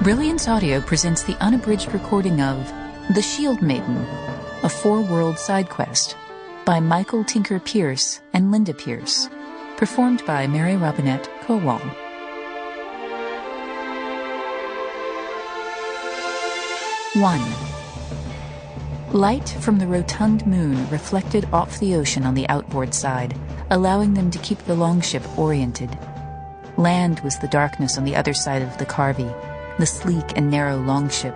Brilliance Audio presents the unabridged recording of The Shield-Maiden, a Foreworld SideQuest by Michael Tinker Pearce and Linda Pearce, performed by Mary Robinette Kowal. Light from the rotund moon reflected off the ocean on the outboard side, allowing them to keep the longship oriented. Land was the darkness on the other side of the Carvey, the sleek and narrow longship.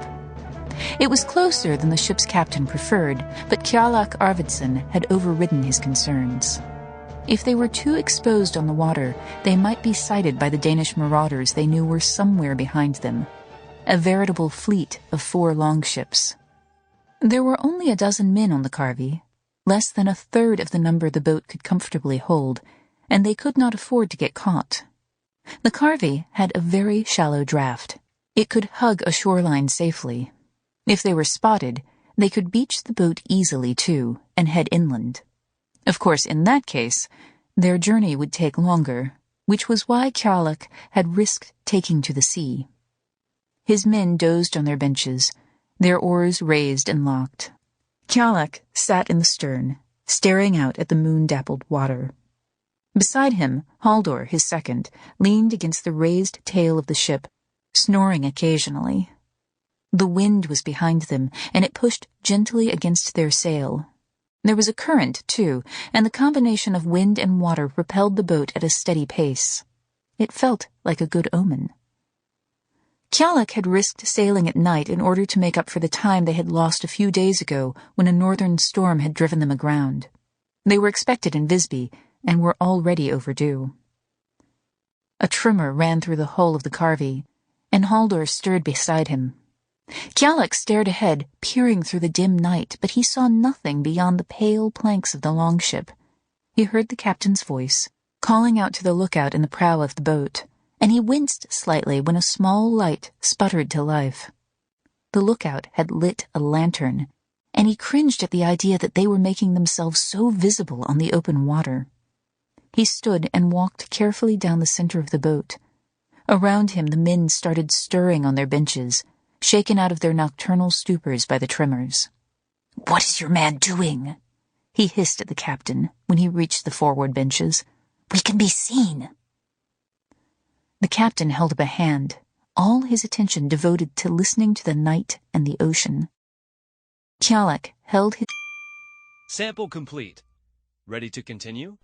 It was closer than the ship's captain preferred, but Kowal Arvidsson had overridden his concerns. If they were too exposed on the water, they might be sighted by the Danish marauders they knew were somewhere behind them, a veritable fleet of 4 longships. There were only a dozen men on the Carvey, less than a third of the number the boat could comfortably hold, and they could not afford to get caught. The Carvey had a very shallow draft. It could hug a shoreline safely. If they were spotted, they could beach the boat easily, too, and head inland. Of course, in that case, their journey would take longer, which was why Kowal had risked taking to the sea. His men dozed on their benches, their oars raised and locked. Kowal sat in the stern, staring out at the moon-dappled water. Beside him, Halldor, his second, leaned against the raised tail of the ship, snoring occasionally. The wind was behind them, and it pushed gently against their sail. There was a current, too, and the combination of wind and water propelled the boat at a steady pace. It felt like a good omen. Kowal had risked sailing at night in order to make up for the time they had lost a few days ago when a northern storm had driven them aground. They were expected in Visby, and were already overdue. A tremor ran through the hull of the Carvey, and Halldor stirred beside him. Kowal stared ahead, peering through the dim night, but he saw nothing beyond the pale planks of the longship. He heard the captain's voice, calling out to the lookout in the prow of the boat, and he winced slightly when a small light sputtered to life. The lookout had lit a lantern, and he cringed at the idea that they were making themselves so visible on the open water. He stood and walked carefully down the center of the boat. Around him the men started stirring on their benches, shaken out of their nocturnal stupors by the tremors. "What is your man doing?" he hissed at the captain when he reached the forward benches. "We can be seen." The captain held up a hand, all his attention devoted to listening to the night and the ocean. Kowal held his... Sample complete. Ready to continue?